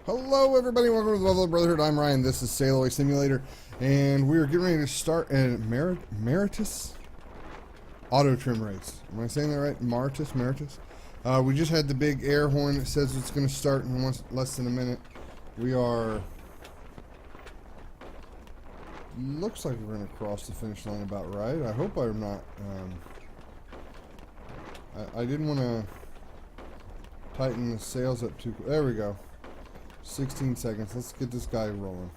Hello everybody, welcome to the level of Brotherhood. I'm Ryan, this is Sailaway Simulator, and we're getting ready to start a Meritus auto trim race. Am I saying that right? Meritus? We just had the big air horn that says it's going to start in less than a minute. We are... Looks like we're going to cross the finish line about right. I hope I'm not... I didn't want to tighten the sails up too... There we go. 16 seconds. Let's get this guy rolling.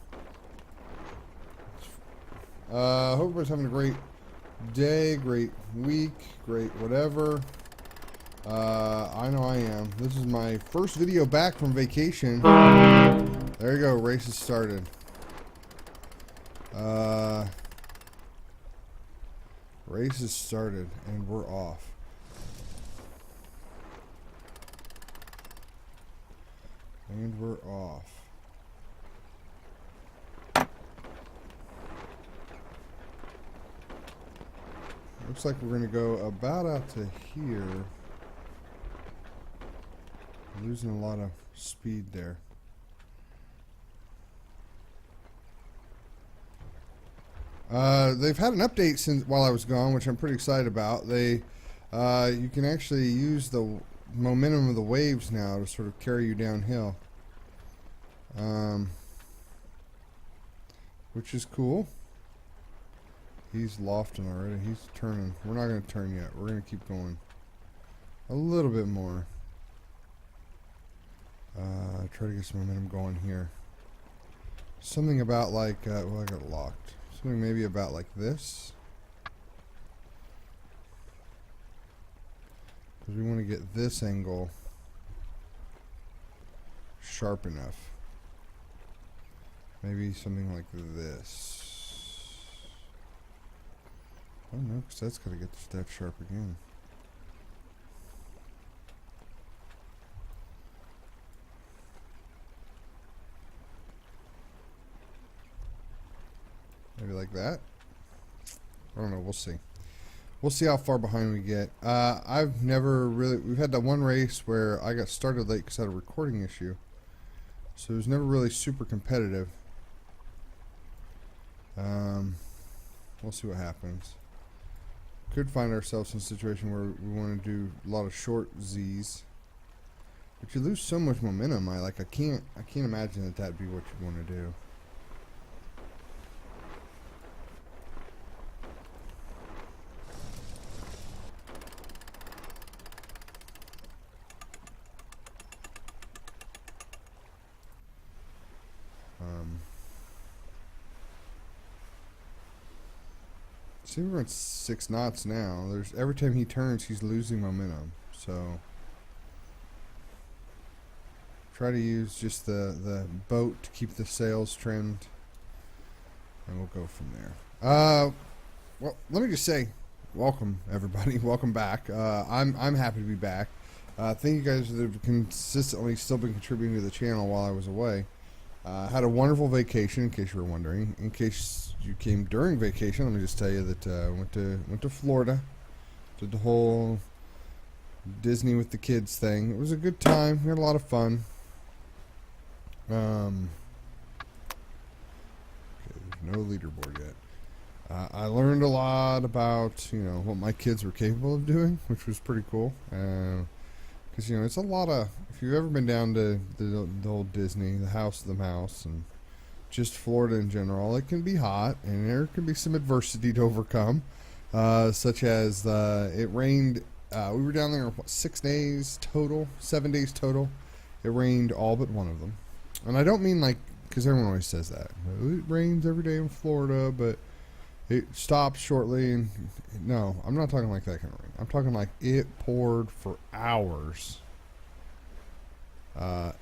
Hope everybody's having a great day, great week, great whatever. I know I am. This is my first video back from vacation. There you go. Race has started. Race has started, and we're off. And we're off. Looks like we're going to go about out to here. Losing a lot of speed there. They've had an update since while I was gone, which I'm pretty excited about. You can actually use the momentum of the waves now to sort of carry you downhill, which is cool. He's lofting already. He's turning. We're not going to turn yet. We're going to keep going a little bit more. Try to get some momentum going here. Something about like well, I got locked. Something maybe about like this. Because we want to get this angle sharp enough. Maybe something like this. Oh no, because that's got to get that sharp again. Maybe like that. I don't know, we'll see. We'll see how far behind we get. I've never really... We've had that one race where I got started late because I had a recording issue. So it was never really super competitive. We'll see what happens. Could find ourselves in a situation where we want to do a lot of short Z's. But you lose so much momentum. I can't imagine that that'd be what you want to do. See, we're at 6 knots now. Every time he turns, he's losing momentum. So try to use just the boat to keep the sails trimmed, and we'll go from there. Well, let me just say, welcome everybody, welcome back. I'm happy to be back. Thank you guys that have consistently still been contributing to the channel while I was away. Had a wonderful vacation, in case you were wondering. In case you came during vacation, let me just tell you that went to Florida, did the whole Disney with the kids thing. It was a good time. We had a lot of fun. Okay, there's no leaderboard yet. I learned a lot about what my kids were capable of doing, which was pretty cool. Because it's a lot of... If you've ever been down to the old Disney, the House of the Mouse, and just Florida in general, it can be hot, and there can be some adversity to overcome, such as it rained. We were down there 6 days total, 7 days total. It rained all but one of them, and I don't mean like, because everyone always says that it rains every day in Florida, but it stops shortly. And no, I'm not talking like that kind of rain. I'm talking like it poured for hours.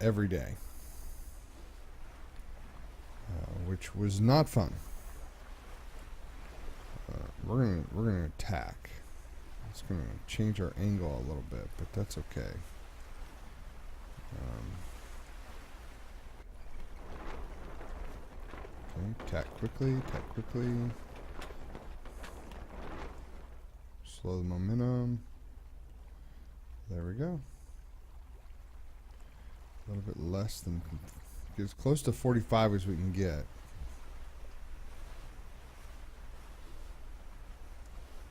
Every day, which was not fun. We're gonna attack. It's gonna change our angle a little bit, but that's okay. Okay, attack quickly. Slow the momentum. There we go. A little bit less than Get as close to 45 as we can get.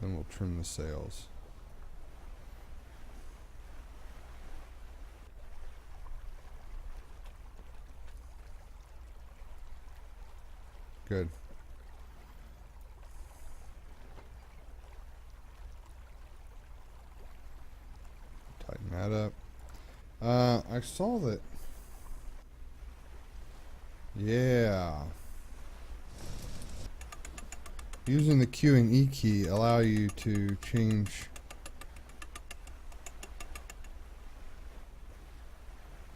Then we'll trim the sails. Good. Tighten that up. I saw that. Yeah. Using the Q and E key allow you to change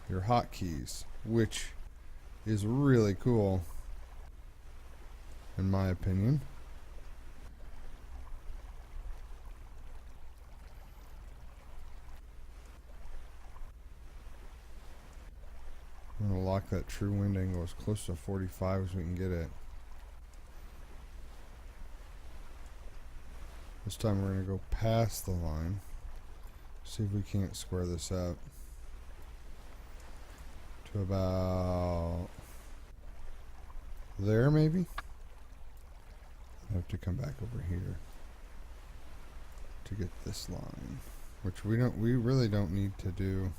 your hotkeys, which is really cool, in my opinion. I'm going to lock that true wind angle as close to 45 as we can get it. This time we're going to go past the line. See if we can't square this up to about there, maybe. I have to come back over here to get this line, which we really don't need to do.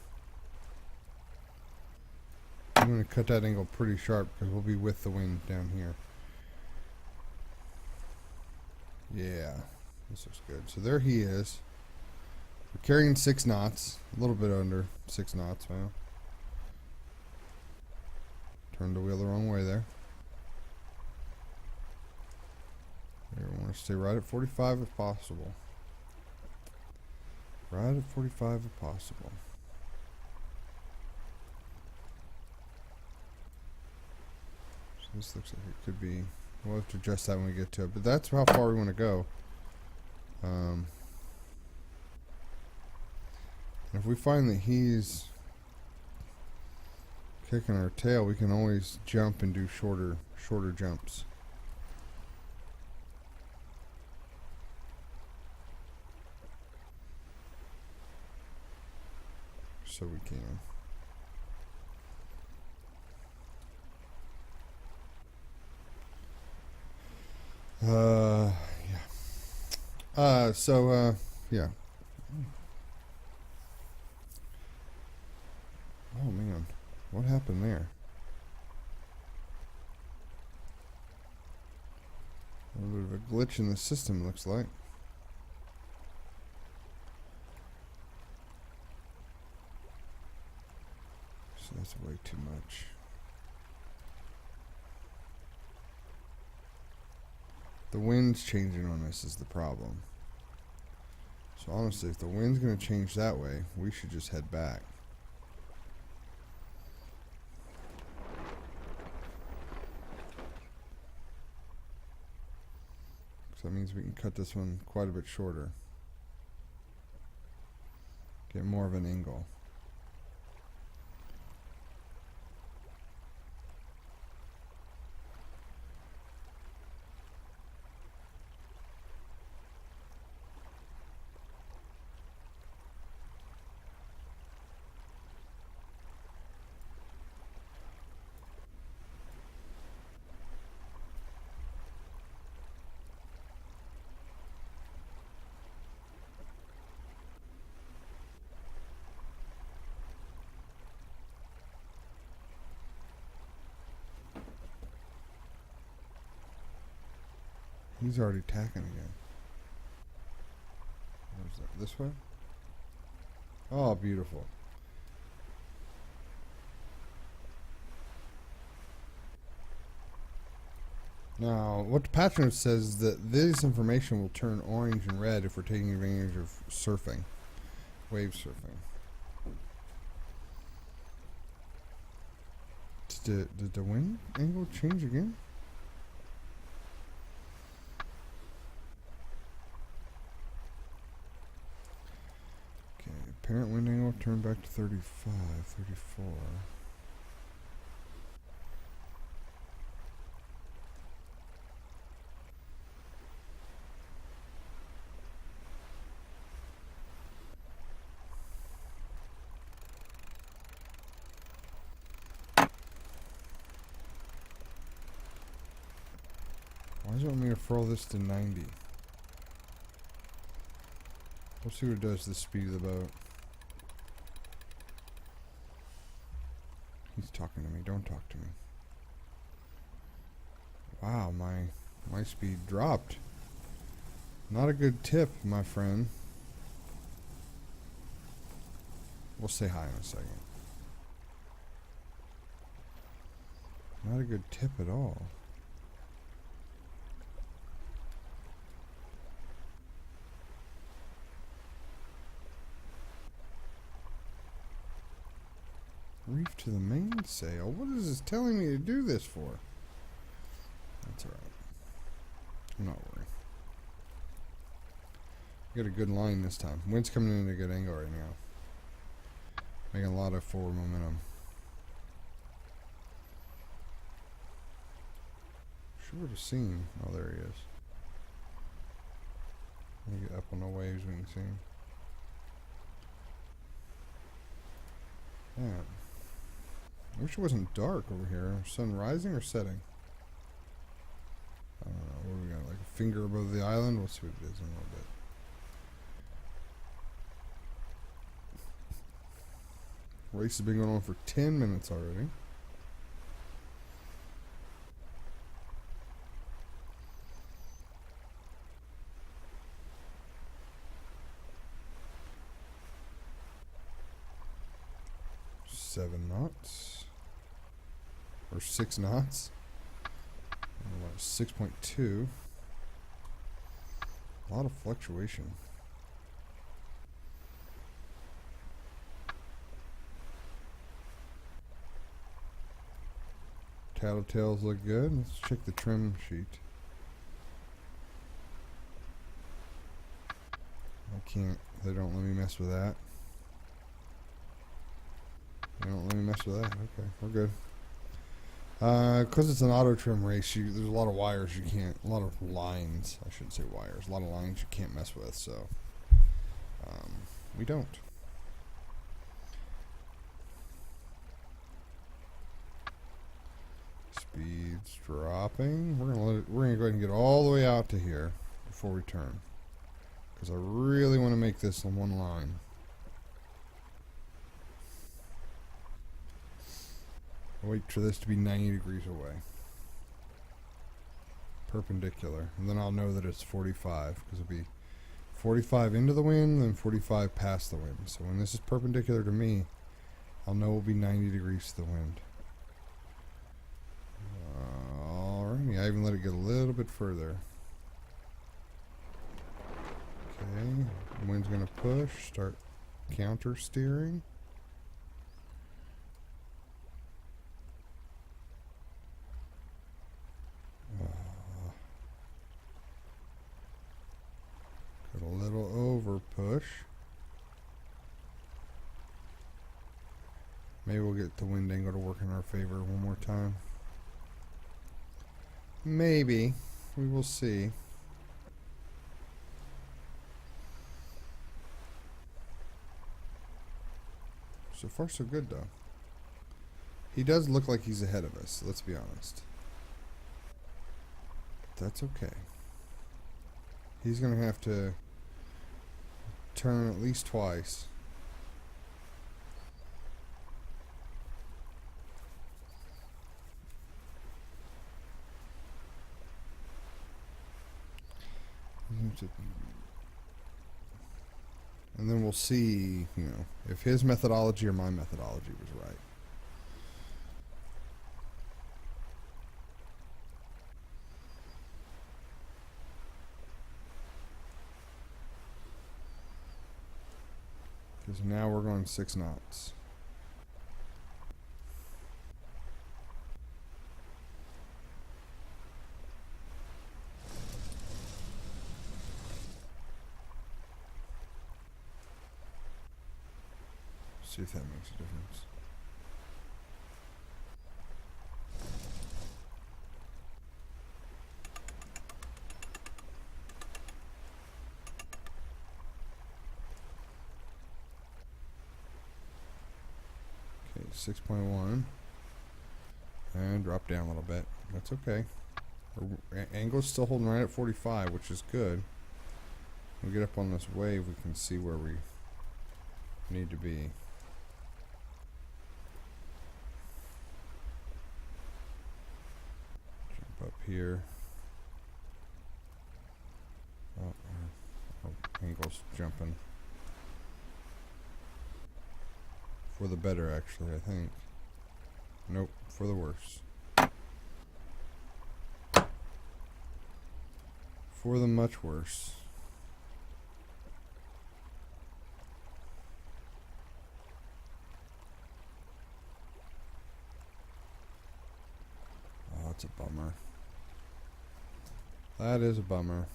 I'm going to cut that angle pretty sharp because we'll be with the wind down here. Yeah, this looks good. So there he is. We're carrying 6 knots, a little bit under 6 knots now. Turned the wheel the wrong way there. We want to stay right at 45 if possible. Right at 45 if possible. So this looks like it could be. We'll have to adjust that when we get to it. But that's how far we want to go. If we find that he's kicking our tail, we can always jump and do shorter jumps. So we can. Yeah. Yeah. Oh man, what happened there? A little bit of a glitch in the system, looks like. So that's way too much. The wind's changing on us is the problem. So honestly, if the wind's going to change that way, we should just head back. So that means we can cut this one quite a bit shorter. Get more of an angle. He's already tacking again. Where's that? This way? Oh, beautiful. Now, what the patch note says is that this information will turn orange and red if we're taking advantage of surfing, wave surfing. Did the wind angle change again? Okay, apparent wind angle turned back to 35, 34. does it want me to furl this to 90? We'll see what it does to the speed of the boat. He's talking to me. Don't talk to me. Wow, my speed dropped. Not a good tip, my friend. We'll say hi in a second. Not a good tip at all. Reef to the mainsail? What is this telling me to do this for? That's alright. I'm not worried. Got a good line this time. Wind's coming in at a good angle right now. Making a lot of forward momentum. Should have seen. Oh, there he is. Let me get up on the waves when you see him. Yeah. I wish it wasn't dark over here. Sun rising or setting? I don't know. What do we got? Like a finger above the island? We'll see what it is in a little bit. Race has been going on for 10 minutes already. Seven knots. Or 6 knots. 6.2. A lot of fluctuation. Tattletales look good. Let's check the trim sheet. I can't. They don't let me mess with that. They don't let me mess with that. Okay, we're good. Because it's an auto trim race, there's a lot of wires you can't, a lot of lines, I shouldn't say wires, a lot of lines you can't mess with, so we don't. Speed's dropping. We're gonna go ahead and get all the way out to here before we turn, because I really want to make this on one line. Wait for this to be 90 degrees away. Perpendicular. And then I'll know that it's 45, because it'll be 45 into the wind, then 45 past the wind. So when this is perpendicular to me, I'll know it'll be 90 degrees to the wind. Alrighty, I even let it get a little bit further. Okay, the wind's going to push, start counter steering. Got a little over push. Maybe we'll get the wind angle to work in our favor one more time. Maybe. We will see. So far so good though. He does look like he's ahead of us, let's be honest. But that's okay. He's going to have to turn at least twice. And then we'll see, you know, if his methodology or my methodology was right. Because now we're going 6 knots. See if that makes a difference. Okay, 6.1. And drop down a little bit. That's okay. Angle's still holding right at 45, which is good. When we get up on this wave, we can see where we need to be. Jump up here. Oh, Angle's jumping. For the better, actually, I think. Nope, for the worse. For the much worse. Oh, it's a bummer. That is a bummer.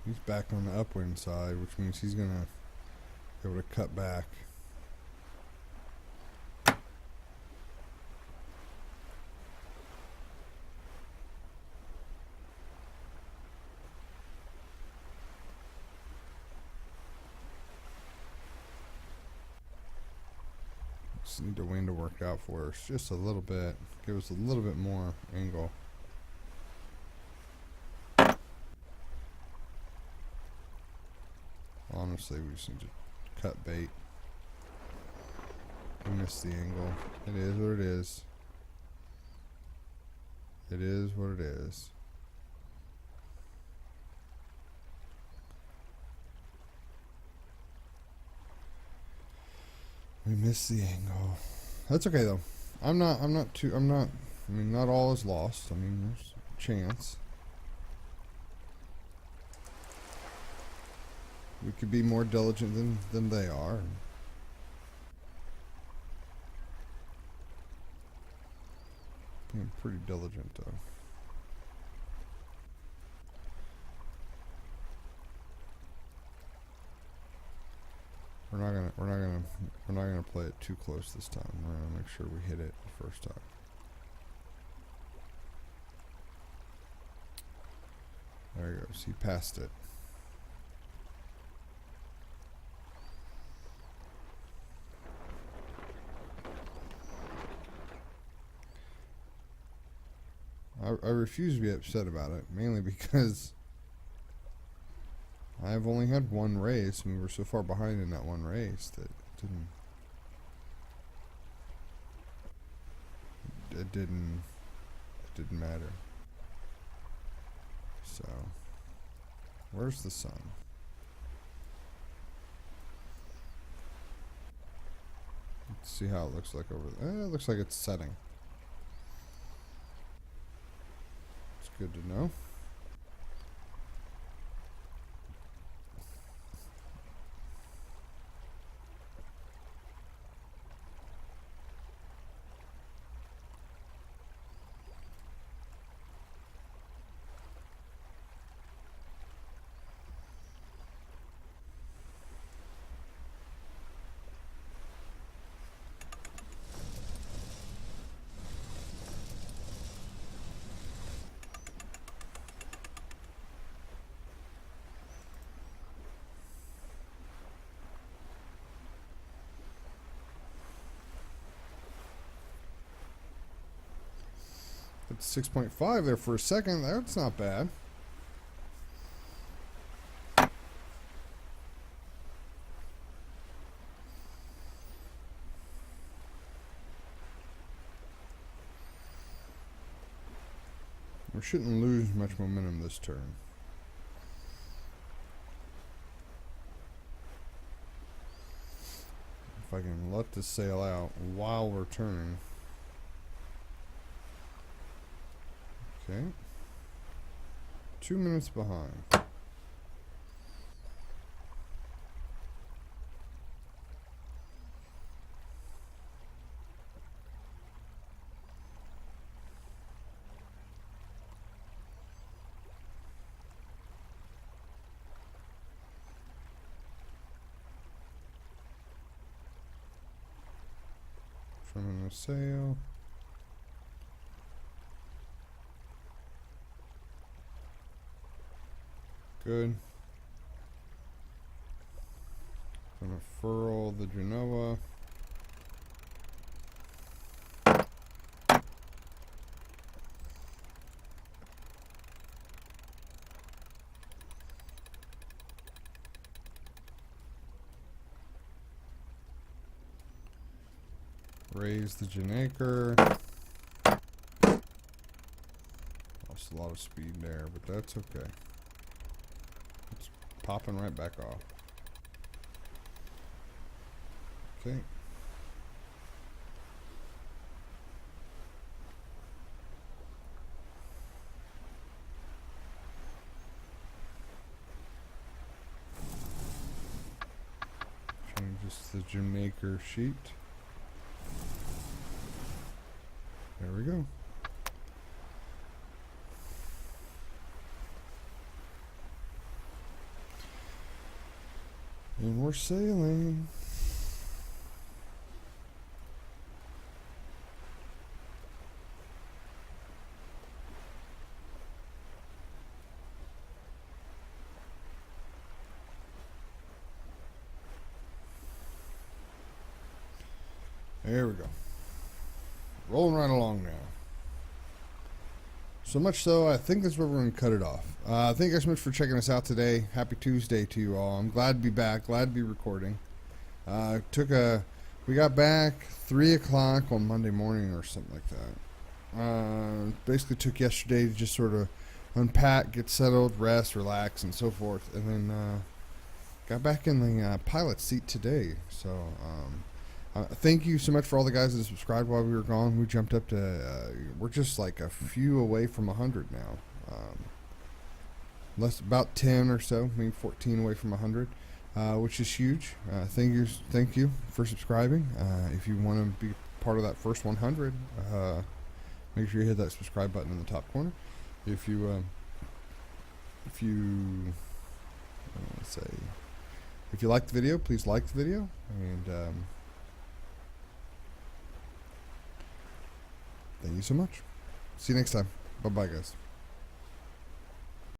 He's back on the upwind side, which means he's gonna be able to cut back. Just need the wind to work out for us just a little bit. Give us a little bit more angle. Honestly, we just need to cut bait. We missed the angle. It is what it is. It is what it is. We missed the angle. That's okay though. I mean, not all is lost. I mean, there's a chance. We could be more diligent than they are. Being pretty diligent though. We're not gonna play it too close this time. We're gonna make sure we hit it the first time. There he goes. He passed it. I refuse to be upset about it, mainly because I've only had one race, and we were so far behind in that one race that it didn't matter. So, where's the sun? Let's see how it looks like over there. It looks like it's setting. It's good to know. It's 6.5 there for a second. That's not bad. We shouldn't lose much momentum this turn. If I can let this sail out while we're turning. Okay. 2 minutes behind. Trimming the sail. Good. Gonna furl the Genoa. Raise the Janaker. Lost a lot of speed there, but that's okay. It's popping right back off. Okay. Changes the Janaker sheet. There we go. And we're sailing. There we go. Rolling right along now. So much so, I think that's where we're going to cut it off. Thank you guys so much for checking us out today. Happy Tuesday to you all. I'm glad to be back. Glad to be recording. We got back 3 o'clock on Monday morning or something like that. Basically took yesterday to just sort of unpack, get settled, rest, relax, and so forth. And then got back in the pilot seat today. So thank you so much for all the guys that subscribed while we were gone. We jumped up to, we're just like a few away from 100 now. About 10 or so, maybe 14 away from 100, which is huge. Thank you for subscribing. If you want to be part of that first 100, make sure you hit that subscribe button in the top corner. If you like the video, please like the video, and thank you so much. See you next time. Bye-bye, guys.